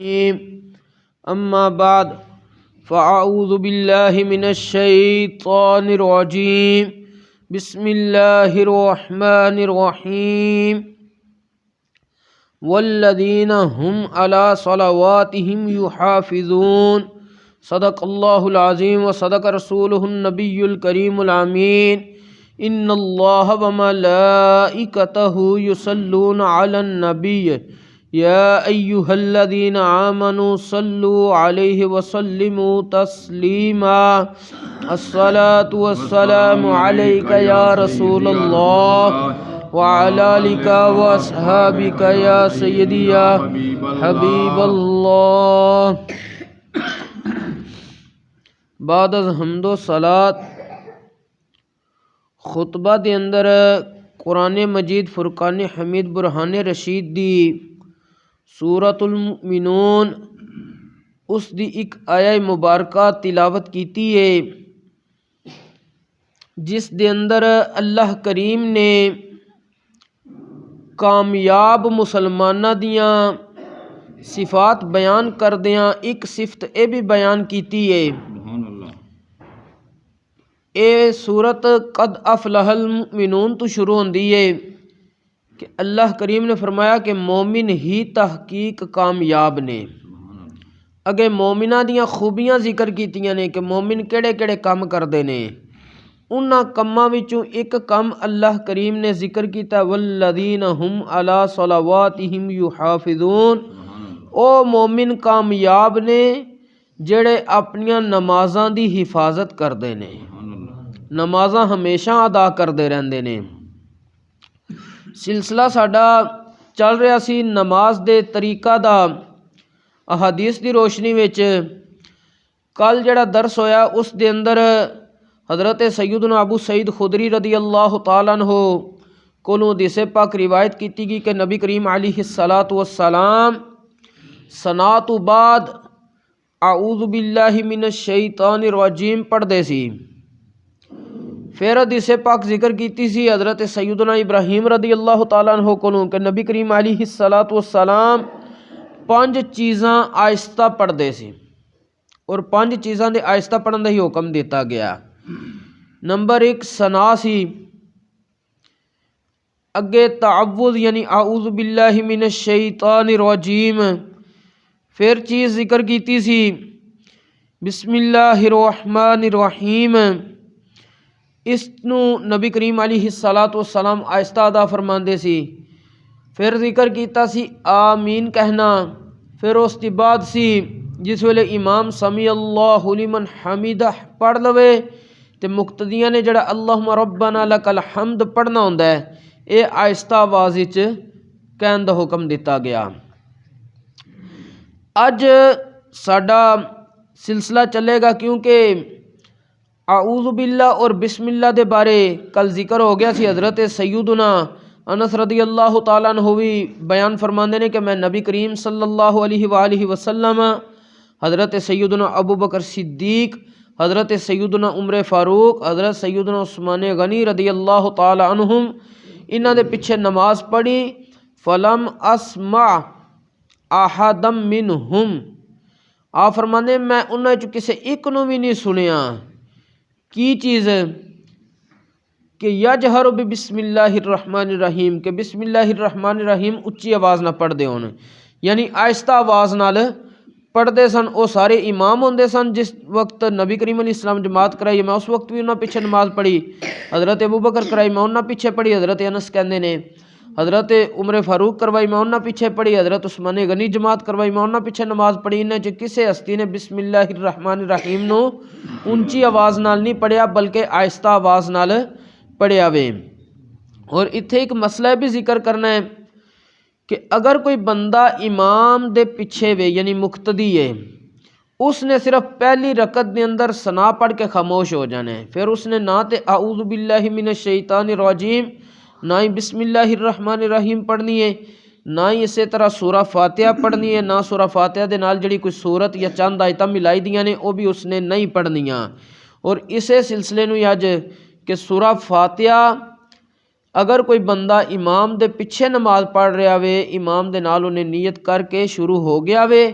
أما بعد فأعوذ بالله من الشيطان الرجيم بسم الله الرحمن الرحيم والذين هم على صلواتهم يحافظون صدق الله العظيم وصدق رسوله النبي الكريم الأمين إن الله وملائكته يصلون على النبي يا أيها الذين آمنوا صلوا عليه وسلموا تسليما الصلاة والسلام عليك يا رسول الله وعلى آلك وأصحابك يا سيدي يا حبیب اللہ۔ بعد از حمد و صلات خطبہ دے اندر قرآن مجید فرقان حمید برہان رشید دی سورۃ المؤمنون اس دی ایک آیہ مبارکہ تلاوت کیتی ہے جس دے اندر اللہ کریم نے کامیاب مسلمانہ دیاں صفات بیان کردیاں ایک صفت اے بھی بیان کیتی ہے۔ اے سورت قد افلح المؤمنون تو شروع ہوندی ہے کہ اللہ کریم نے فرمایا کہ مومن ہی تحقیق کامیاب نے۔ اگے مومنہ دیاں خوبیاں ذکر کیتیاں نے کہ مومن کیڑے کیڑے کام کردے نے، انہاں کماں وچوں ایک کم اللہ کریم نے ذکر کیتا والذین ہم علی صلواتہم یحافظون، او مومن کامیاب نے جڑے اپنیاں نمازاں دی حفاظت کردے نے، نمازاں ہمیشہ ادا کردے رہندے نے۔ سلسلہ ساڈا چل رہا سی نماز دے طریقہ دا احادیث دی روشنی وچ۔ کل جڑا درس ہویا اس دے اندر حضرت سیدنا ابو سعید خدری رضی اللہ تعالیٰ عنہ کولوں حدیث پاک روایت کیتی گئی کہ نبی کریم علیہ السلام ثنا تو بعد اعوذ باللہ من الشیطان الرجیم پڑھ دے سی۔ پھر حدیث پاک ذکر کیتی سی حضرت سیدنا ابراہیم رضی اللہ تعالیٰ عنہ کولوں کہ نبی کریم علیہ السلام 5 چیزاں آہستہ پڑھ دے سی اور 5 چیزاں دے آہستہ پڑھن دا ہی حکم دیتا گیا۔ نمبر 1 ثنا سی، اگے تعوذ یعنی اعوذ باللہ من الشیطان الرجیم، پھر چیز ذکر کیتی سی بسم اللہ الرحمن الرحیم، اس نو نبی کریم علیہ السلام آہستہ ادا فرماندے سی۔ پھر ذکر کیتا سی آمین کہنا، پھر اس دی بعد سی جس ویلے امام سمیع اللہ لمن حمیدہ پڑھ لوے تے مقتدیاں نے جڑا اللہم ربنا لک الحمد پڑھنا ہوندا ہے، اے آہستہ آواز وچ کہن دا حکم دیتا گیا۔ اج ساڈا سلسلہ چلے گا کیونکہ اعوذ باللہ اور بسم اللہ دے بارے کل ذکر ہو گیا سی۔ حضرت سیدنا انس رضی اللہ تعالیٰ عنہ بھی بیان فرماندے نے کہ میں نبی کریم صلی اللہ علیہ وآلہ وسلم، حضرت سیدنا ابو بکر صدیق، حضرت سیدنا عمر فاروق، حضرت سیدنا عثمان غنی رضی اللہ تعالیٰ عنہم انہاں دے پیچھے نماز پڑھی، فلم اسمع احدا منہم، آپ فرماندے میں انہاں چوں کسے ایک نو بھی نہیں سنیا۔ کی چیز کہ یجہر بسم اللہ الرحمن الرحیم، کہ بسم اللہ الرحمن الرحیم اچھی آواز نہ پڑھ دے ہون، یعنی آہستہ آواز نال پڑھ دے سن۔ او سارے امام ہوندے سن جس وقت نبی کریم علیہ السلام جماعت کرائی، میں اس وقت بھی انہاں پیچھے نماز پڑھی، حضرت ابو بکر کرائی میں انہاں پیچھے پڑھی، حضرت انس کہندے نے، حضرت عمر فاروق کروائی میں انہاں پیچھے پڑھی، حضرت عثمان غنی جماعت کروائی میں انہاں پیچھے نماز پڑھی۔ انہاں چ کسے ہستی نے بسم اللہ الرحمن الرحیم نو اونچی آواز نال نہیں پڑھیا بلکہ آہستہ آواز نال پڑھیا وے۔ اور اتھے ایک مسئلہ بھی ذکر کرنا ہے کہ اگر کوئی بندہ امام دے پیچھے وے یعنی مقتدی ہے، اس نے صرف پہلی رکعت دے اندر ثنا پڑھ کے خاموش ہو جانا ہے، پھر اس نے نہ تے اعوذ باللہ من الشیطان الرجیم نہ ہی بسم اللہ الرحمن الرحیم پڑھنی ہے، نہ ہی اسی طرح سورہ فاتحہ پڑھنی ہے، نہ سورہ فاتحہ دے نال جڑی کوئی سورت یا چند آیتاں ملائی دیاں نے وہ بھی اس نے نہیں پڑھنیاں۔ اور اسے سلسلے نو اج کہ سورہ فاتحہ اگر کوئی بندہ امام دے پیچھے نماز پڑھ رہا وے، امام دے نال انہیں نیت کر کے شروع ہو گیا وے،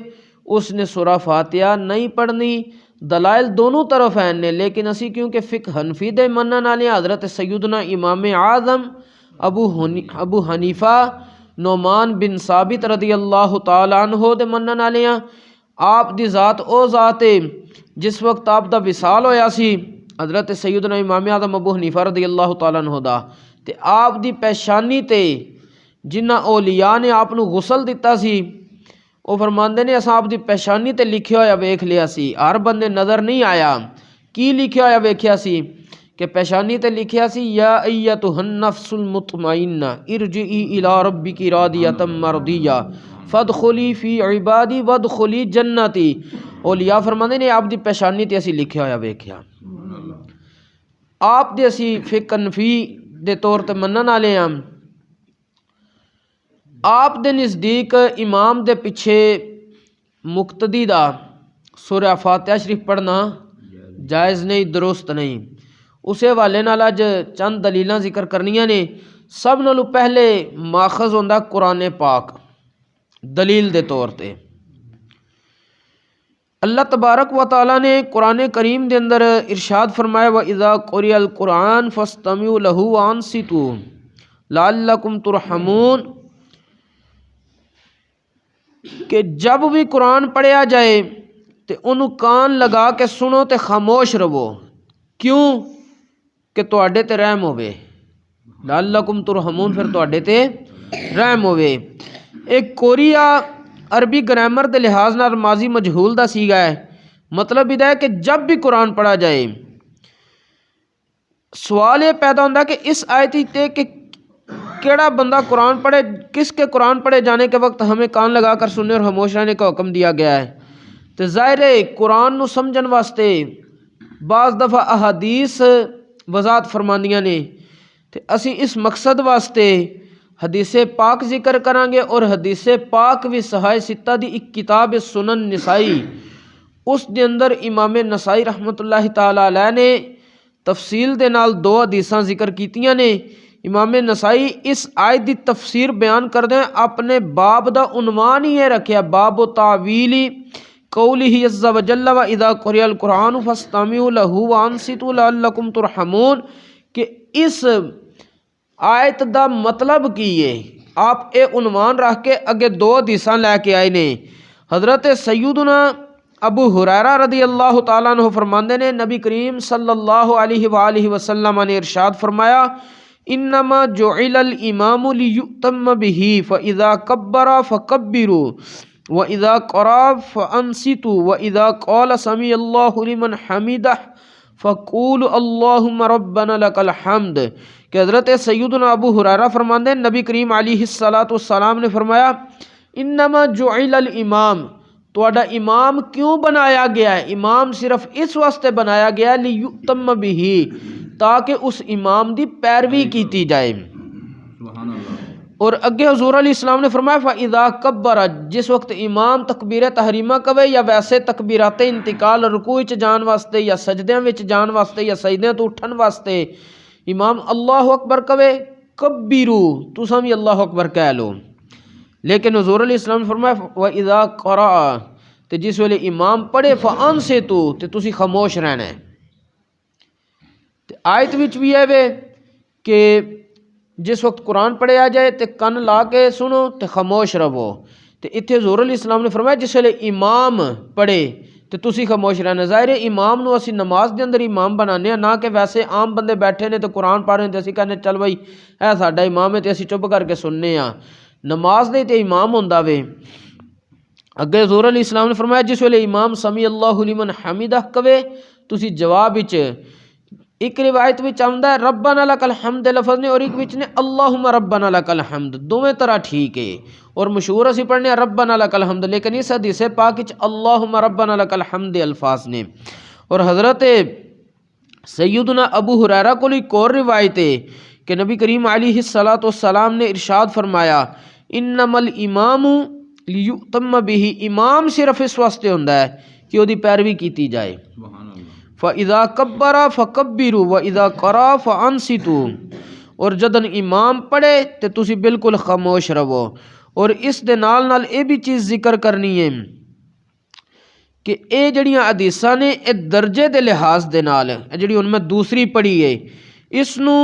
اس نے سورہ فاتحہ نہیں پڑھنی۔ دلائل دونوں طرف ہیں نے، لیکن اسی کیونکہ فقہ حنفی دے منن والے حضرت سیدنا امام اعظم ابو حنیفہ نعمان بن ثابت رضی اللہ تعالی عنہ دے منن والے ہیں۔ آپ دی ذات او ذات ہے جس وقت آپ دا وصال ہویا سی حضرت سیدنا امام اعظم ابو حنیفہ رضی اللہ تعالی عنہ دا، تے آپ دی پیشانی تے جنہ اولیاء نے آپ نو غسل دیتا سی، وہ فرماندے نے اساں آپ دی پیشانی تے لکھیا ہویا ویکھ لیا سی، ہر بندے نظر نہیں آیا کی لکھیا ہویا ویکھیا سی کہ پیشانی تے لکھیا سی یا ایتھا النفس المطمئنہ ارجعی الی ربک راضیۃ مرضیہ فادخلی فی عبادی وادخلی جنتی۔ اولیاء فرماندے نے آپ دی پیشانی تے اسی لکھیا ہویا ویکھیا۔ آپ دے اسی فقہ حنفی دے طور تے منن والے ہیں۔ آپ دے نزدیک امام دے پیچھے مقتدی دا سورہ فاتحہ شریف پڑھنا جائز نہیں، درست نہیں۔ اسے حوالے نال اج چند دلیلاں ذکر کرنیاں نے۔ سب نالوں پہلے ماخذ ہوندا قرآن پاک دلیل دے طور تے۔ اللہ تبارک و تعالی نے قرآن کریم دے اندر ارشاد فرمایا وَإِذَا قُرِئَ الْقُرْآنُ فَاسْتَمِعُوا لَهُ وَأَنصِتُوا لَعَلَّكُمْ تُرْحَمُونَ، کہ جب بھی قرآن پڑھیا جائے تے انہوں کان لگا کے سنو تے خاموش رہو، کیوں کہ تواڈے تے رحم ہوے، لعلکم ترحمون، پھر تواڈے تے رحم ہوے۔ ایک کوریا عربی گرامر دے لحاظ نال ماضی مجہول دا سیگا ہے، مطلب یہ ہے کہ جب بھی قرآن پڑھا جائے۔ سوال یہ پیدا ہوتا ہے کہ اس آیت تے کہ کیڑا بندہ قرآن پڑھے، کس کے قرآن پڑھے جانے کے وقت ہمیں کان لگا کر سننے اور خاموش رہنے کا حکم دیا گیا ہے؟ تو ظاہر ہے قرآن نو سمجھن واسطے بعض دفعہ احادیث وضاحت فرماندیاں نے، تو اسی اس مقصد واسطے حدیث پاک ذکر کرانگے، اور حدیث پاک بھی صحیح ستہ دی ایک کتاب سنن نسائی، اس دے اندر امام نسائی رحمت اللہ تعالی علیہ نے تفصیل دے نال 2 حدیثاں ذکر کیتیاں نے۔ امام نسائی اس آیت دی تفسیر بیان کردے اپنے باب دا عنوان ہی رکھیا، باب تعویل قولہ عز وجل وَإِذَا قُرِئَ الْقُرْآنُ فَاسْتَمِعُوا لَهُ وَأَنصِتُوا لَعَلَّكُمْ تُرْحَمُونَ، کہ اس آیت دا مطلب کی ہے۔ آپ اے عنوان رکھ کے اگے 2 حدیثاں لے کے آئے نے۔ حضرت سیدنا ابو ہریرہ رضی اللہ تعالیٰ عنہ فرماندے نے نبی کریم صلی اللہ علیہ وآلہ وسلم نے ارشاد فرمایا انما جعل الامام لیؤتم به فاذا کبر فکبروا واذا قرأ فانصتوا واذا قال سمع اللہ لمن حمدہ فقولوا اللہم ربنا لک الحمد، کہ حضرت سیدنا ابو ہریرہ فرماندے ہیں نبی کریم علیہ السلام نے فرمایا انما جعل الامام، تواڈا امام کیوں بنایا گیا ہے؟ امام صرف اس واسطے بنایا گیا ہے لیؤتم به، تاکہ اس امام دی پیروی کیتی جائے۔ اور اگے حضور علیہ السلام نے فرمایا فَإِذَا كَبَّرَ، جس وقت امام تکبیر تحریمہ کہے یا ویسے تکبیرات انتقال رکوع وچ جان واسطے یا سجدیاں وچ جان واسطے یا سجدیاں تو اٹھن واسطے امام اللہ اکبر کہے کبیرو، تساں بھی اللہ اکبر کہہ لو۔ لیکن حضور علیہ السلام نے فرمایا وَإِذَا قَرَأَ، تے جس ویلے امام پڑھے فَأَنصِتُوا، تے تسی خاموش رہنا ہے۔ تے آیت وچ بھی ہے وے کہ جس وقت قرآن پڑھیا جائے تے کن لا کے سنو تے خاموش رہو۔ تے اتھے حضور علیہ السلام نے فرمایا جس ویلے امام پڑھے تے تسی خاموش رہنا۔ ظاہر ہے امام نو اسی نماز دے اندر امام بنانے ہیں، نہ کہ ویسے عام بندے بیٹھے نے تے قرآن پڑھ رہے ہیں تے اسی کہنے چل بھائی اے ساڈا امام ہے تے اسی چپ کر کے سننے ہاں۔ نماز دے تے امام ہوندا وے۔ اگے حضور علیہ السلام نے فرمایا جس ویلے امام سمیع اللہ لمن حمدہ کہے تسی جواب وچ، ایک روایت وچ آندا ہے ربنا لک الحمد لفظ نے، اور ایک وچ نے اللہم ربنا لک الحمد، دوویں طرح ٹھیک ہے اور مشہور اسی پڑھنے ہیں ربنا لک الحمد، لیکن اس حدیث پاک وچ اللہم ربنا لک الحمد الفاظ نے۔ اور حضرت سیدنا ابو ہریرہ کو ایک اور روایت ہے کہ نبی کریم علیہ السلام نے ارشاد فرمایا انما الامام لیؤتم به، امام صرف اس واسطے ہوندا ہے کہ وہ دی پیروی کیتی جائے۔ فَإِذَا كَبَّرَ فَكَبِّرُوا وَإِذَا قَرَأَ فَأَنصِتُوا، اور جدن امام پڑھے تے تسی بالکل خاموش رہو۔ اور اس دے نال نال یہ بھی چیز ذکر کرنی ہے کہ اے جڑیاں حدیثاں نے اے درجے دے لحاظ دے نال جڑی ان میں دوسری پڑھی ہے، اس نو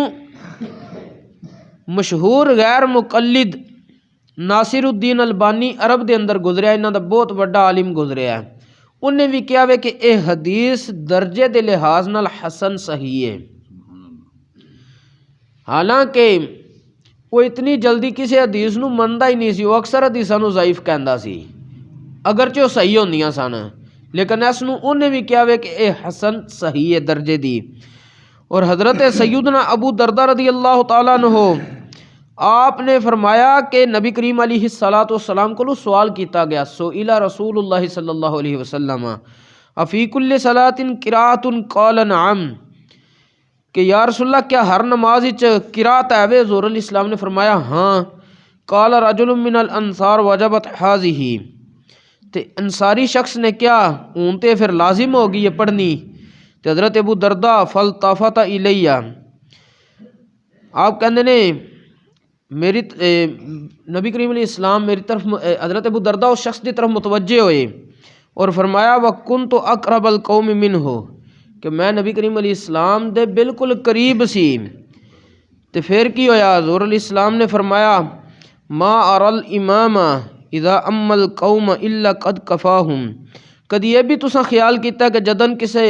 مشہور غیر مقلد ناصر الدین البانی عرب دے اندر گزریا، انہاں دا بہت بڑا عالم گزریا ہے، انہیں بھی کیا ہے کہ اے حدیث درجے دے لحاظ نال حسن صحیح ہے۔ حالانکہ وہ اتنی جلدی کسی حدیث نو مندا ہی نہیں سی، وہ اکثر حدیثاں نو ضعیف کہندا سی اگرچہ وہ صحیح ہوندیاں سن، لیکن اس نو انہیں بھی کیا ہے کہ اے حسن صحیح ہے درجے دی۔ اور حضرت سیدنا ابو دردہ رضی اللہ تعالیٰ عنہ آپ نے فرمایا کہ نبی کریم علیہ الصلوۃ والسلام کو سوال کیتا گیا، سئل رسول اللہ صلی اللہ علیہ وسلم افی کل صلاۃ قراءۃ قال نعم، کہ یا رسول اللہ کیا ہر نماز وچ قراءت ہے؟ حضور علیہ السلام نے فرمایا ہاں۔ قال رجل من الانصار وجبت هذه، تے انصاری شخص نے کیا اون تے پھر لازم ہوگی یہ پڑھنی۔ تے حضرت ابو دردہ فالتفت الیہ، آپ کہندے نے میری نبی کریم علیہ السلام میری طرف، حضرت ابو دردہ اس شخص کی طرف متوجہ ہوئے اور فرمایا وَكُنْتُ أَقْرَبَ الْقَوْمِ مِنْهُ، کہ میں نبی کریم علیہ السلام دے بالکل قریب سی۔ تو پھر کی ہویا؟ حضور علیہ السلام نے فرمایا ما أَرَى الْإِمَامَ إِذَا أَمَّ الْقَوْمَ إِلَّا قَدْ كَفَاهُمْ، کدی یہ بھی تساں خیال کیتا کہ جدن کسے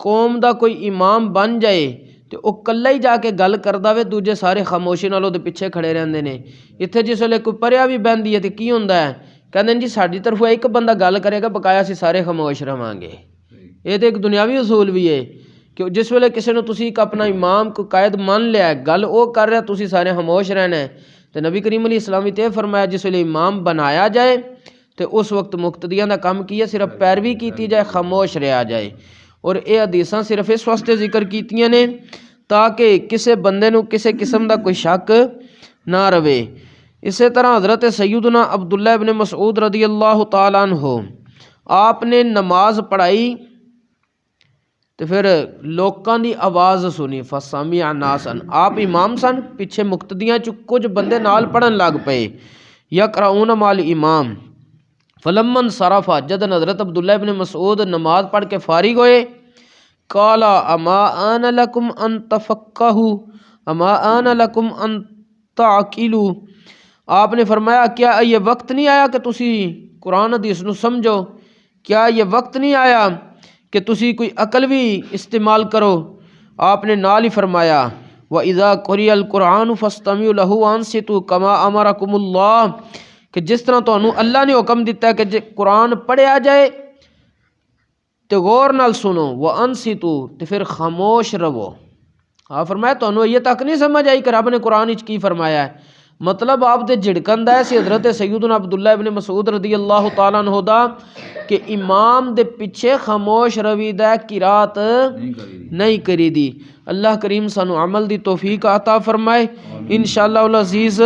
قوم دا کوئی امام بن جائے تو وہ کلا ہی جا کے گل کردا وے، دوجے سارے خاموشی نال دے پیچھے کھڑے رہندے نے۔ اتھے جس ویلے کوئی پریا بھی بہندی ہے تو کی ہوندا ہے، کہندے جی ساڈی طرف ایک بندہ گل کرے گا بقایا سی سارے خاموش رہاں گے۔ یہ تو ایک دنیاوی اصول بھی ہے کہ جس ویلے کسی نے تسی ایک اپنا امام کو قائد مان لیا ہے، گل وہ کر رہا تسی سارے خاموش رہنا ہے، تو نبی کریم علیہ السلام نے فرمایا جس ویلے امام بنایا جائے تو اس وقت مقتدیاں دا کام کیا صرف پیروی کیتی جائے، خاموش رہا جائے۔ اور یہ حدیثاں صرف اس واسطے ذکر کیتیاں نے تاکہ کسے بندے نو کسے قسم دا کوئی شک نہ رہے۔ اسی طرح حضرت سیدنا عبداللہ ابن مسعود رضی اللہ تعالیٰ عنہ آپ نے نماز پڑھائی تو پھر لوکاں دی آواز سنی، فسمع ناسا، آپ امام سن، پیچھے مقتدیاں کچھ بندے نال پڑھن لگ پئے، یقرؤون مال امام، فلما انصرف، جدن حضرت عبداللہ ابن مسعود نماز پڑھ کے فارغ ہوئے، قال اما آن لکم ان تفقہوا اما آن لکم ان تعقلوا، آپ نے فرمایا کیا یہ وقت نہیں آیا کہ تسی قرآن حدیث نو سمجھو، کیا یہ وقت نہیں آیا کہ تسی کوئی عقل بھی استعمال کرو؟ آپ نے نال ہی فرمایا وَإِذَا قُرِئَ الْقُرْآنُ فَاسْتَمِعُوا لَهُ وَأَنصِتُوا كَمَا أَمَرَكُمُ اللَّهُ، کہ جس طرح تو اللہ نے حکم دیتا ہے کہ قرآن پڑھیا جائے تو غور نال سنو، وَأَنصِتُوا، تو پھر خاموش رہو۔ آپ فرمایا تو یہ تک نہیں سمجھ آئی کہ رب نے قرآن وچ کی فرمایا ہے؟ مطلب آپ دے جھڑکن دا سی حضرت سیدنا عبداللہ ابن مسعود رضی اللہ تعالیٰ عنہ دا کہ امام دے پیچھے خاموش روی دا قرات نہیں کری دی۔ اللہ کریم سانو عمل دی توفیق عطا فرمائے۔ انشاءاللہ العزیز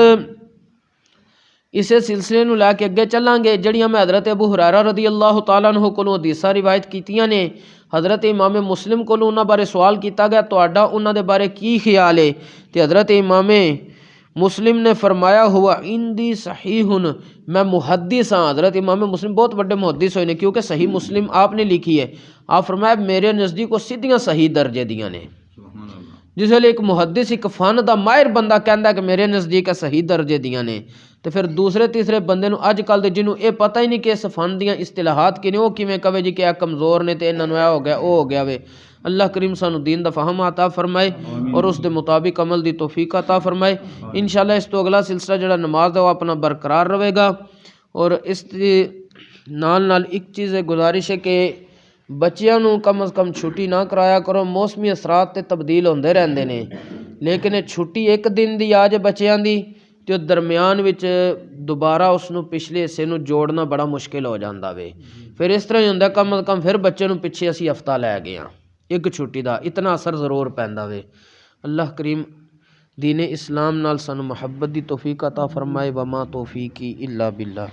اسے سلسلے نو لے کے اگے چلیں گے جڑیاں میں حضرت ابو ہریرہ رضی اللہ تعالیٰ عنہ کو حدیثاں روایت کیتیاں نے، حضرت امام مسلم کو انہاں بارے سوال کیتا گیا تہاڈا انہاں دے بارے کی خیال ہے، تے حضرت امام مسلم نے فرمایا ہوا عندی صحیح، میں محدث ہاں۔ حضرت امام مسلم بہت بڑے محدث ہوئے نے کیونکہ صحیح مسلم آپ نے لکھی ہے۔ آپ فرمایا میرے نزدیک وہ سیدھیاں صحیح درجے دیاں نے۔ جس ویلے ایک محدث ایک فن دا ماہر بندہ کہندا کہ میرے نزدیک صحیح درجے دیاں نے، تو پھر دوسرے تیسرے بندے نو اج کل دے جنوں اے پتہ ہی نہیں کہ اس فن دیاں اصطلاحات کی نے، وہ کیویں کہے جی کہ اے کمزور نے تے انہاں نوں اے ہو گیا او ہو گیا وے۔ اللہ کریم سانو دین دا فہم عطا فرمائے اور اس دے مطابق عمل دی توفیق عطا فرمائے۔ انشاءاللہ اس تو اگلا سلسلہ جڑا نماز دا وہ اپنا برقرار رہے گا۔ اور اس دے نال ایک چیز گزارش ہے کہ بچیاں نو کم از کم چھٹی نہ کرایا کرو، موسمی اثرات تے تبدیل ہوندے رہندے نے، لیکن چھٹی ایک دن دی آ جے بچیاں دی تو درمیان وچ دوبارہ اس نو پچھلے حصے نو جوڑنا بڑا مشکل ہو جاندا وے۔ پھر اس طرح ہی ہوندا کم از کم پھر بچے نو پیچھے اسی ہفتہ لے گئے ہاں، ایک چھٹی دا اتنا اثر ضرور پیندا وے۔ اللہ کریم دین اسلام نال سانو محبت دی توفیق عطا فرمائے۔ وما توفیقی الا باللہ۔